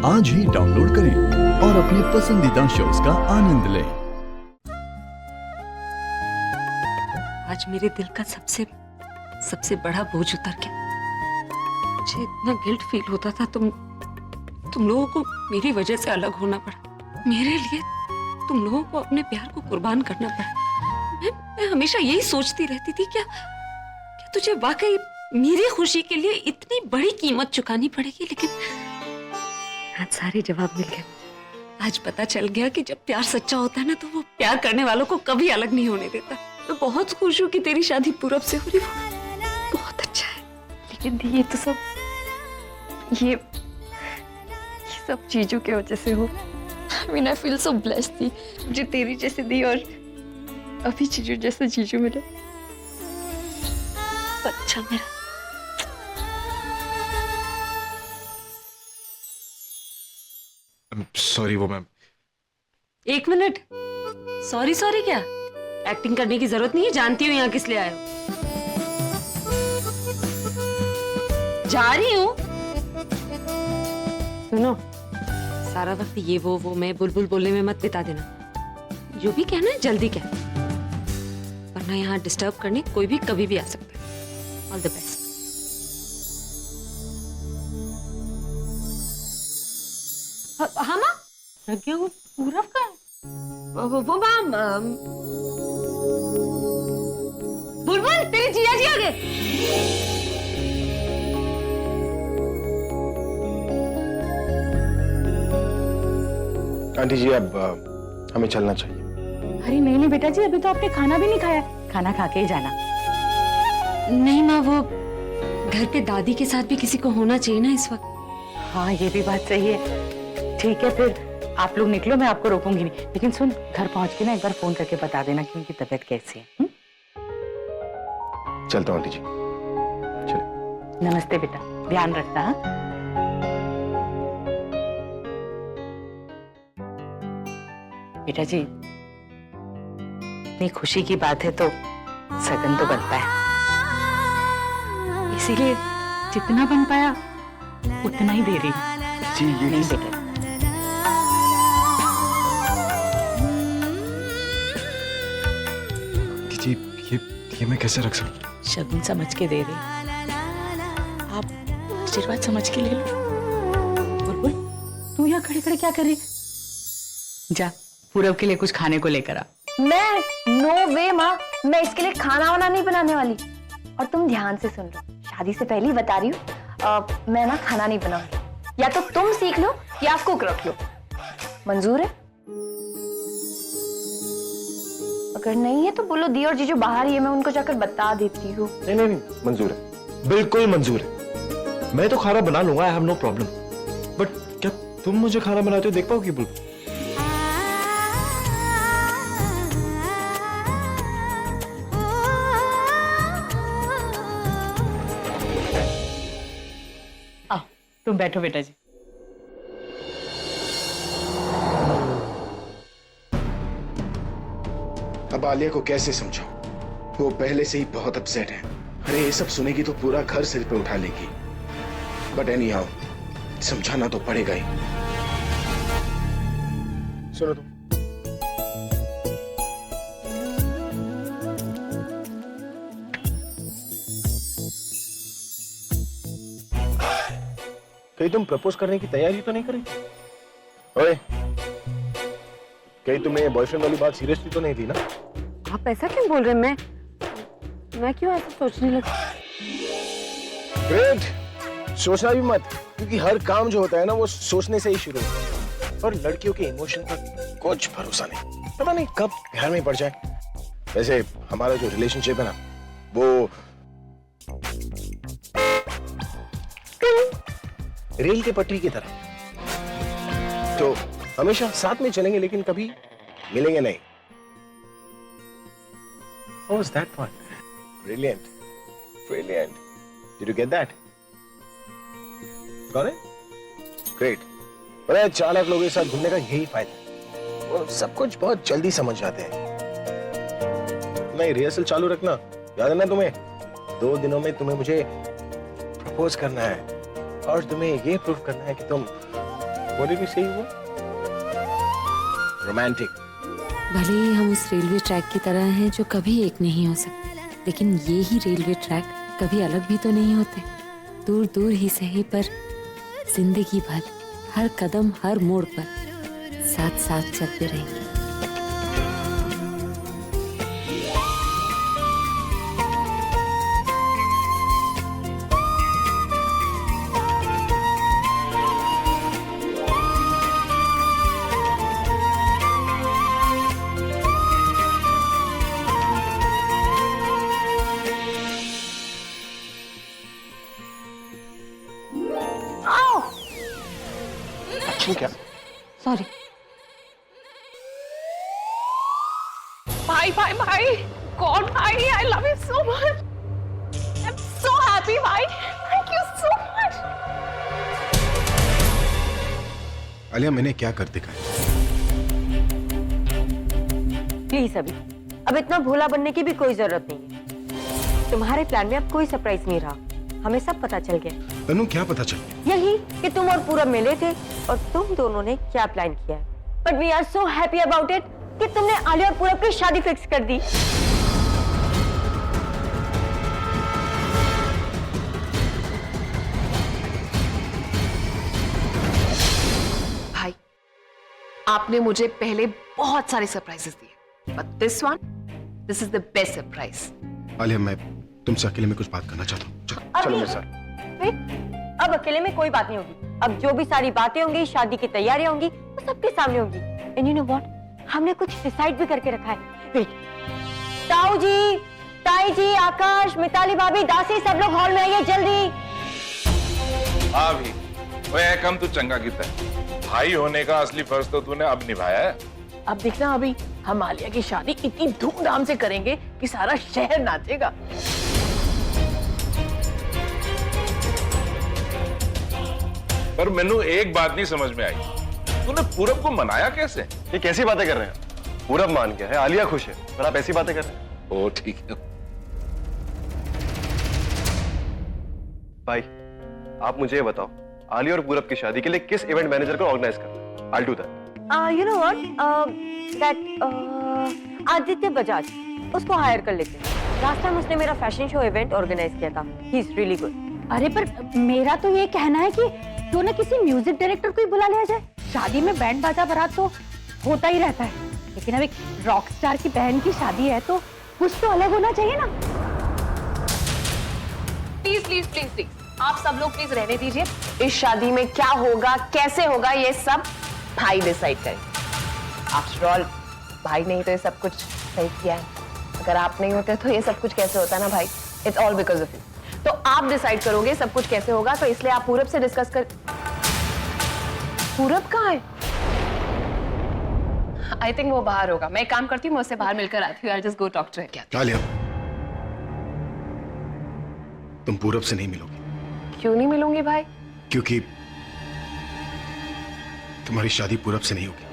आज ही डाउनलोड करें और अपने पसंदीदा शोज का आनंद लें। आज मेरे दिल का सबसे बड़ा बोझ उतर गया। मुझे इतना गिल्ट फील होता था तुम लोगों को मेरी वजह से अलग होना पड़ा। मेरे लिए तुम लोगों को अपने प्यार को कुर्बान करना पड़ा। मैं हमेशा यही सोचती रहती थी क्या तुझे वाकई मेरी खुशी के लिए इतनी बड़ी कीमत चुकानी पड़ेगी, लेकिन आज सारे जवाब मिल गए। आज पता चल गया कि जब प्यार सच्चा होता है ना, तो वो प्यार करने वालों को कभी अलग नहीं होने देता। मैं बहुत खुश हूँ कि तेरी शादी पूरब से हो रही, वो बहुत अच्छा है। लेकिन ये तो सब ये सब चीजों की वजह से हो। I mean, I feel so blessed थी मुझे तेरी जैसे दी और अभी चीजू जैसे जीजू मिले। अच्छा मेरा सॉरी वो मैम। एक मिनट, सॉरी क्या? एक्टिंग करने की जरूरत नहीं है, जानती हूँ यहाँ किस लिए आए हो। जा रही हूँ। सुनो, सारा वक्त ये वो मैं बुलबुल बोलने में मत बिता देना। जो भी कहना है जल्दी कह, वरना यहाँ डिस्टर्ब करने कोई भी कभी भी आ सकता है। All the best. हाँ माँ, लग गया वो पूरब का है। वो माँ, बुलबुल तेरे जिया जी आ गए। आंटी जी अब हमें चलना चाहिए। अरे नहीं बेटा जी, अभी तो आपने खाना भी नहीं खाया। खाना खा के ही जाना। नहीं माँ, वो घर पे दादी के साथ भी किसी को होना चाहिए ना इस वक्त। हाँ ये भी बात सही है। ठीक है फिर आप लोग निकलो, मैं आपको रोकूंगी नहीं। लेकिन सुन, घर पहुंच के ना एक बार फोन करके बता देना कि उनकी तबीयत कैसी है। चलता हूँ आंटी जी। चले। नमस्ते बेटा, ध्यान रखना। हाँ? बेटा जी, इतनी खुशी की बात है तो सगन तो बनता है, इसीलिए जितना बन पाया उतना ही दे रही जी। ये नहीं बेटा, जी ये मैं कैसे रख सकूं? शगुन समझ के दे रही। आप आशीर्वाद समझ के ले लो। बुलबुल, तू यहाँ खड़े खड़े क्या कर रही? जा पूरब के लिए कुछ खाने को लेकर आ। मैं नो वे माँ, मैं इसके लिए खाना वाना नहीं बनाने वाली। और तुम ध्यान से सुन लो, शादी से पहले ही बता रही हूँ, मैं ना खाना नहीं बनाऊंगी। या तो तुम सीख लो या कुक रख लो। मंजूर है? अगर नहीं है तो बोलो दी और जीजू बाहर ही है, मैं उनको जाकर बता देती हूँ। नहीं मंजूर है, बिल्कुल मंजूर है। मैं तो खाना बना लूंगा, I have no problem. But क्या तुम मुझे खाना बनाते हो देख पाओगी बुलबुल? आओ तुम बैठो बेटा जी। अब आलिया को कैसे समझाऊं? वो पहले से ही बहुत अपसेट है। अरे ये सब सुनेगी तो पूरा घर सिर पे उठा लेगी। बट एनी हाउ समझाना तो पड़ेगा ही। सुनो तुम, कहीं तुम प्रपोज करने की तैयारी तो नहीं करेगी? ओए, कहीं तुम्हें बॉयफ्रेंड वाली बात सीरियसली तो नहीं थी ना? आप ऐसा क्यों बोल रहे हैं? मैं क्यों ऐसा सोचने लगी? ग्रेट, सोचना भी मत, क्योंकि हर काम जो होता है ना वो सोचने से ही शुरू होता है। और लड़कियों के इमोशन पर कुछ भरोसा नहीं, पता नहीं कब घर में पड़ जाए। वैसे हमारा जो रिलेशनशिप है ना, वो रेल के पटरी की तरह, तो हमेशा साथ में चलेंगे लेकिन कभी मिलेंगे नहीं। How was that one? Brilliant. Brilliant. Did you get that? Got it? Great. पता है चालाक लोगों के साथ घूमने का यही फायदा है, वो सब कुछ बहुत जल्दी समझ जाते हैं। नहीं, रिहर्सल चालू रखना, याद है ना तुम्हें? 2 दिनों में तुम्हें मुझे प्रपोज करना है और तुम्हें ये प्रूव करना है कि तुम बोले भी सही हुआ। रोमांटिक। भले ही हम उस रेलवे ट्रैक की तरह हैं जो कभी एक नहीं हो सकते, लेकिन ये ही रेलवे ट्रैक कभी अलग भी तो नहीं होते। दूर दूर ही सही पर जिंदगी भर हर कदम हर मोड़ पर साथ साथ चलते रहेंगे। क्या? सॉरी। भाई भाई भाई, गॉड भाई, I love you so much. I am so happy भाई, thank you so much. Alia, मैंने क्या कर दिखाया? प्लीज अभी, अब इतना भोला बनने की भी कोई जरूरत नहीं है। तुम्हारे प्लान में अब कोई सरप्राइज नहीं रहा, हमें सब पता चल गया। तनु, क्या पता चल गया? यही कि तुम और पूरब मिले थे और तुम दोनों ने क्या प्लान किया है। But we are so happy about it कि तुमने आलिया और पूरब की शादी फिक्स कर दी। भाई, आपने मुझे पहले बहुत सारे सरप्राइजेस दिए, but this is the best surprise. Alia, मैं तुमसे अकेले में कुछ बात करना चाहता हूँ। चलो मेरे साथ। अब अकेले में कोई बात नहीं होगी। अब जो भी सारी बातें होंगी, शादी की तैयारियां होंगी, वो सबके सामने होंगी। एंड यू नो व्हाट, हमने कुछ डिसाइड भी करके रखा है। वेट, ताऊ जी, ताई जी, आकाश, मिताली भाभी, दासी, सब लोग हॉल में आइए जल्दी। हाँ भी, वो कम तू चंगा कीता है। भाई होने का असली फर्ज तो तूने अब निभाया है। अब देखना अभी, हम आलिया की शादी इतनी धूमधाम से करेंगे कि सारा शहर नाचेगा। पर मैनू एक बात नहीं समझ में आई, तूने पूरब को मनाया कैसे? ये कैसी बातें कर रहे हैं? पूरब मान गया है, आलिया खुश है, पर आप ऐसी बातें कर रहे हैं। ओ ठीक है। भाई, आप मुझे ये बताओ, आलिया और पूरब की शादी के लिए किस इवेंट मैनेजर को ऑर्गेनाइज करना? I'll do that. You know what, that Aditya Bajaj, उसको हायर कर लेते हैं। लास्ट टाइम उसने मेरा फैशन शो इवेंट ऑर्गेनाइज किया था। He is really good. अरे पर मेरा तो ये कहना है कि क्यों ना किसी म्यूजिक डायरेक्टर को ही बुला लिया जाए। शादी में बैंड बाजा बारात तो होता ही रहता है, लेकिन अब एक रॉक स्टार की बहन की शादी है तो कुछ तो अलग होना चाहिए ना। प्लीज प्लीज प्लीज प्लीज, आप सब लोग प्लीज रहने दीजिए। इस शादी में क्या होगा, कैसे होगा, ये सब भाई डिसाइड करेंगे। आफ्टर ऑल, भाई नहीं तो ये सब कुछ सही किया है। अगर आप नहीं होते तो ये सब कुछ कैसे होता ना भाई? It's all because of you. तो आप डिसाइड करोगे सब कुछ कैसे होगा, तो इसलिए आप पूरब से डिस्कस कर। पूरब कहाँ है? आई थिंक वो बाहर होगा। मैं एक काम करती हूँ, मैं उससे बाहर मिलकर आती हूँ। I just go talk to him. Alia, तुम पूरब से नहीं मिलोगी। क्यों नहीं मिलूंगी भाई? क्योंकि तुम्हारी शादी पूरब से नहीं होगी।